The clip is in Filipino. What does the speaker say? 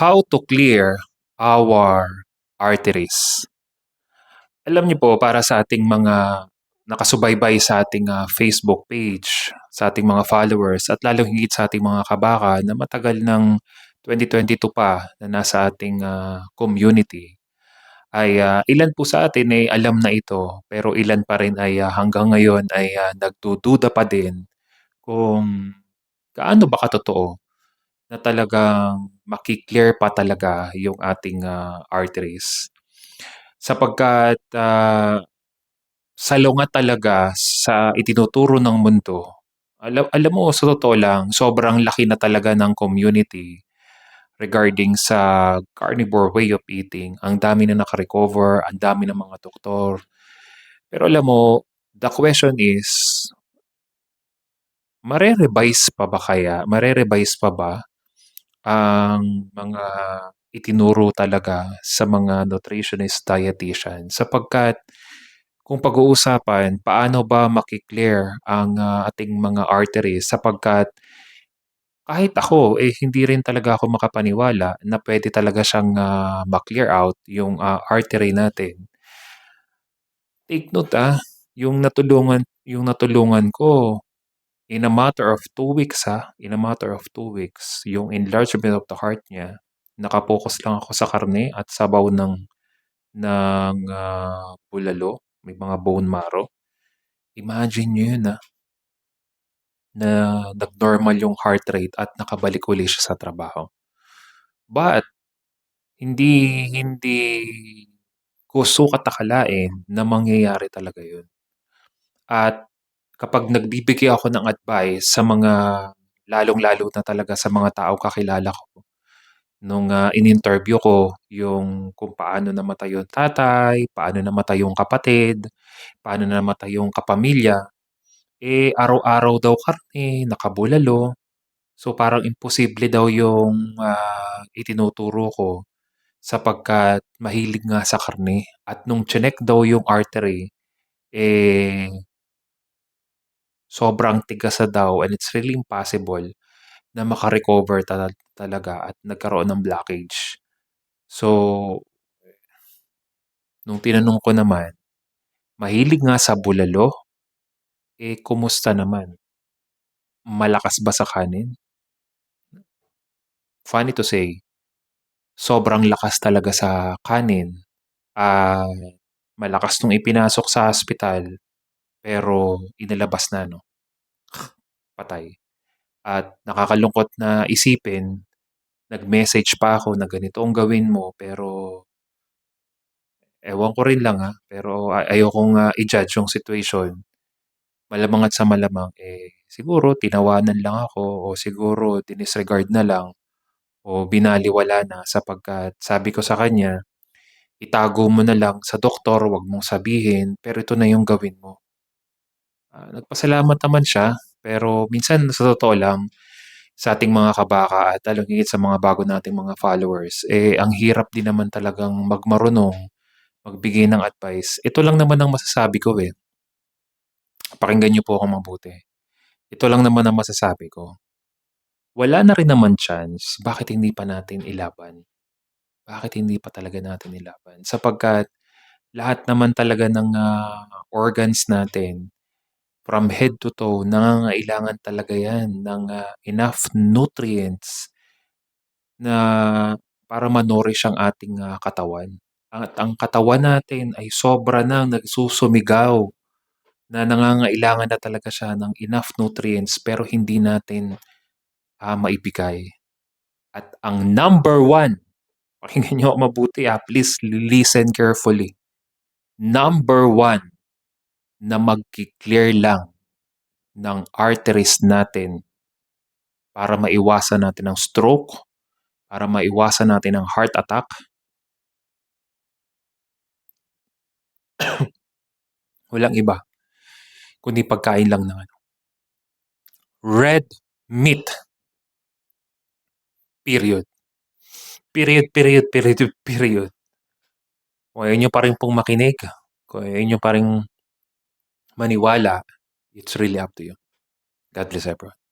How to clear our arteries. Alam niyo po, para sa ating mga nakasubaybay sa ating Facebook page, sa ating mga followers, at lalo higit sa ating mga kabaka na matagal ng 2022 pa na nasa ating community, ay ilan po sa atin ay alam na ito, pero ilan pa rin ay hanggang ngayon ay nagdududa pa din kung gaano ba katotoo na talagang maki-clear pa talaga yung ating arteries. Sapagkat salungat talaga sa itinuturo ng mundo, alam mo sa totoo lang, sobrang laki na talaga ng community regarding sa carnivore way of eating. Ang dami na naka-recover, ang dami ng mga doktor. Pero alam mo, the question is, mare-revise pa ba ang mga itinuro talaga sa mga nutritionist, dietitian? Sapagkat kung pag-uusapan, paano ba maki-clear ang ating mga arteries, sapagkat kahit ako, hindi rin talaga ako makapaniwala na pwede talaga siyang ma-clear out yung artery natin. Take note yung natulungan ko in a matter of 2 weeks, in a matter of 2 weeks, yung enlargement of the heart niya, naka-focus lang ako sa karne at sabaw ng bulalo, may mga bone marrow. Imagine niyo yun, na nag-normal yung heart rate at nakabalik uli siya sa trabaho. But hindi hindi ko sukat akalain na mangyayari talaga yun. At kapag nagbibigay ako ng advice sa mga lalong-lalo na talaga sa mga taong kakilala ko, nung in-interview ko yung kung paano namatay yung tatay, paano namatay yung kapatid, paano namatay yung kapamilya, araw-araw daw karne, nakabulalo. So, parang imposible daw yung itinuturo ko sapagkat mahilig nga sa karne at nung chineck daw yung artery, eh, sobrang tigas na daw and it's really impossible na maka-recover talaga at nagkaroon ng blockage. So, nung tinanong ko naman, mahilig nga sa bulalo, kumusta naman? Malakas ba sa kanin? Funny to say, sobrang lakas talaga sa kanin. Ah, Malakas nung ipinasok sa ospital, pero inilabas na 'no, patay. At nakakalungkot na isipin, nag-message pa ako na ganito ang gawin mo, pero ewan ko rin lang, pero ayokong i-judge yung situation. Malamang at sa malamang, siguro tinawanan lang ako o siguro dinisregard na lang o binaliwala na sapagkat sabi ko sa kanya, "Itago mo na lang sa doktor, 'wag mong sabihin, pero ito na yung gawin mo." Nagpasalamat naman siya, pero minsan sa totoo lang, sa ating mga kabaka at lalong higit sa mga bago nating mga followers, ang hirap din naman talagang magmarunong, magbigay ng advice. Ito lang naman ang masasabi ko, pakinggan niyo po akong mabuti. Ito lang naman ang masasabi ko. Wala na rin naman chance, bakit hindi pa natin ilaban? Bakit hindi pa talaga natin ilaban? Sapagkat lahat naman talaga ng organs natin, from head to toe, nangangailangan talaga yan ng enough nutrients na para ma-nourish ang ating katawan. At ang katawan natin ay sobra ng nagsusumigaw na nangangailangan na talaga siya ng enough nutrients pero hindi natin maibigay. At ang number one, pakinggan niyo ako mabuti, please listen carefully. Number one na magki-clear lang ng arteries natin para maiwasan natin ang stroke, para maiwasan natin ang heart attack, walang iba kundi pagkain lang ng red meat. Period. Period, period, period, period. Kung ayaw niyo pa rin pong makinig, kung ayaw niyo pa ring maniwala, it's really up to you. God bless everyone.